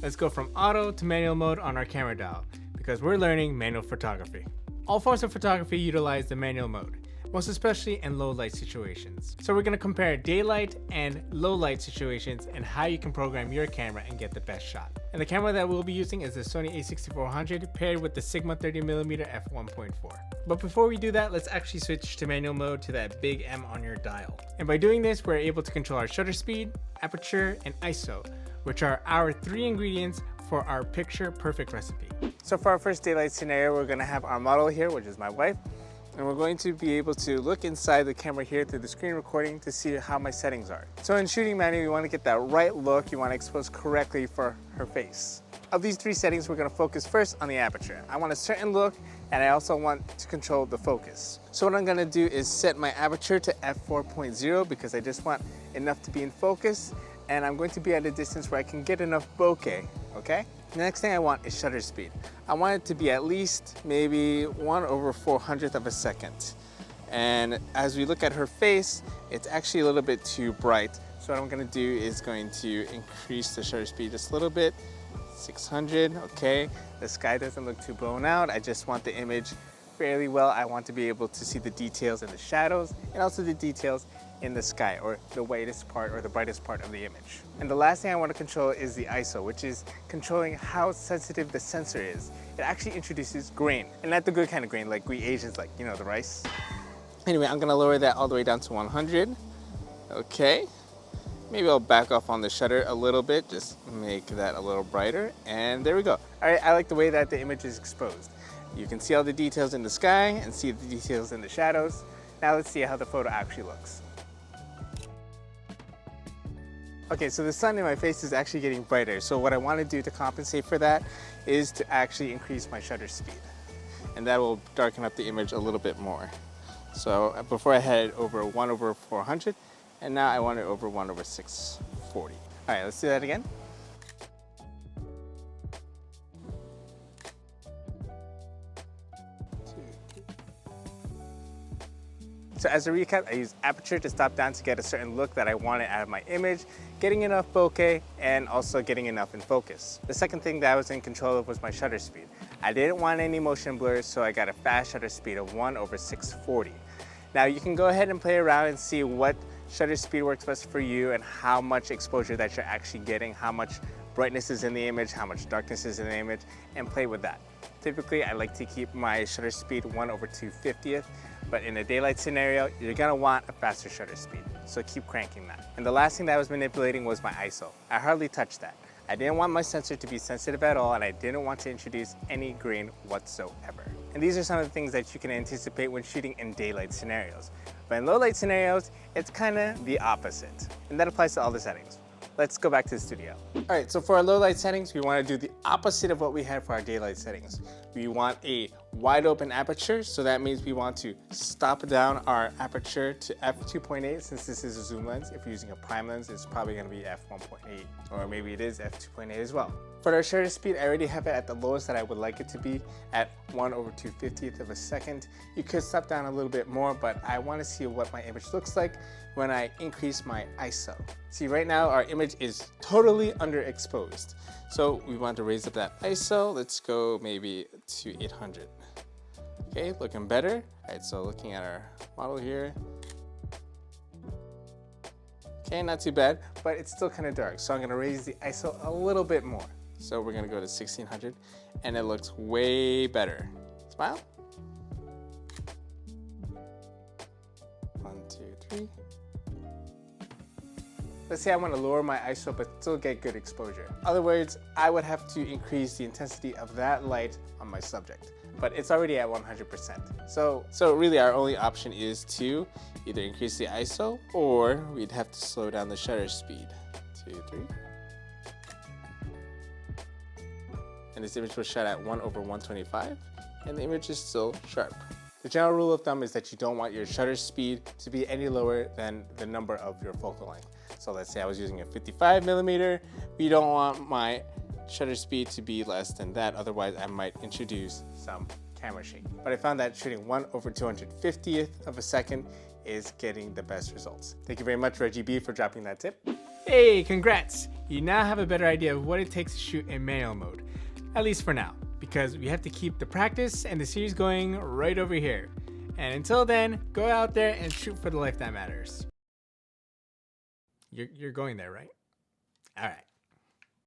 Let's go from auto to manual mode on our camera dial because we're learning manual photography. All forms of photography utilize the manual mode, most especially in low light situations. So we're going to compare daylight and low light situations and how you can program your camera and get the best shot. And the camera that we'll be using is the Sony a6400 paired with the Sigma 30mm f1.4. But before we do that, let's actually switch to manual mode to that big M on your dial. And by doing this, we're able to control our shutter speed, aperture, and ISO, which are our 3 ingredients for our picture perfect recipe. So for our first daylight scenario, we're going to have our model here, which is my wife. And we're going to be able to look inside the camera here through the screen recording to see how my settings are. So in shooting manual, you want to get that right look. You want to expose correctly for her face. Of these 3 settings, we're going to focus first on the aperture. I want a certain look, and I also want to control the focus. So what I'm going to do is set my aperture to f4.0 because I just want enough to be in focus, and I'm going to be at a distance where I can get enough bokeh, okay? The next thing I want is shutter speed. I want it to be at least maybe 1/400th of a second. And as we look at her face, it's actually a little bit too bright. So what I'm gonna do is going to increase the shutter speed just a little bit, 600, okay. The sky doesn't look too blown out. I just want the image fairly well. I want to be able to see the details in the shadows and also the details in the sky, or the whitest part or the brightest part of the image. And the last thing I want to control is the ISO, which is controlling how sensitive the sensor is. It actually introduces grain, and not the good kind of grain like we Asians like, you know, the rice. Anyway, I'm gonna lower that all the way down to 100. Okay, maybe I'll back off on the shutter a little bit, just make that a little brighter, and there we go. All right, I like the way that the image is exposed. You can see all the details in the sky and see the details in the shadows. Now let's see how the photo actually looks. Okay, so the sun in my face is actually getting brighter. So what I want to do to compensate for that is to actually increase my shutter speed. And that will darken up the image a little bit more. So before I had it over 1/400, and now I want it over 1/640. All right, let's do that again. So as a recap, I used aperture to stop down to get a certain look that I wanted out of my image, getting enough bokeh, and also getting enough in focus. The second thing that I was in control of was my shutter speed. I didn't want any motion blur, so I got a fast shutter speed of 1/640. Now you can go ahead and play around and see what shutter speed works best for you and how much exposure that you're actually getting, how much brightness is in the image, how much darkness is in the image, and play with that. Typically, I like to keep my shutter speed 1/250th, but in a daylight scenario, you're gonna want a faster shutter speed, so keep cranking that. And the last thing that I was manipulating was my ISO. I hardly touched that. I didn't want my sensor to be sensitive at all, and I didn't want to introduce any grain whatsoever. And these are some of the things that you can anticipate when shooting in daylight scenarios. But in low light scenarios, it's kinda the opposite. And that applies to all the settings. Let's go back to the studio. All right, so for our low light settings, we want to do the opposite of what we had for our daylight settings. We want a wide open aperture, so that means we want to stop down our aperture to f2.8 since this is a zoom lens. If you're using a prime lens, it's probably going to be f1.8, or maybe it is f2.8 as well. For our shutter speed, I already have it at the lowest that I would like it to be at 1/250th of a second. You could step down a little bit more, but I want to see what my image looks like when I increase my ISO. See, right now our image is totally underexposed. So we want to raise up that ISO. Let's go maybe to 800. Okay, looking better. All right, so looking at our model here. Okay, not too bad, but it's still kind of dark. So I'm gonna raise the ISO a little bit more. So we're gonna go to 1600 and it looks way better. Smile. 1, 2, 3. Let's say I want to lower my ISO but still get good exposure. In other words, I would have to increase the intensity of that light on my subject, but it's already at 100%. So really our only option is to either increase the ISO or we'd have to slow down the shutter speed. 2, 3. And this image was shot at 1/125, and the image is still sharp. The general rule of thumb is that you don't want your shutter speed to be any lower than the number of your focal length. So let's say I was using a 55mm, we don't want my shutter speed to be less than that, otherwise I might introduce some camera shake. But I found that shooting 1/250th of a second is getting the best results. Thank you very much, Reggie B, for dropping that tip. Hey, congrats! You now have a better idea of what it takes to shoot in manual mode. At least for now, because we have to keep the practice and the series going right over here. And until then, go out there and shoot for the life that matters. You're going there, right? Alright.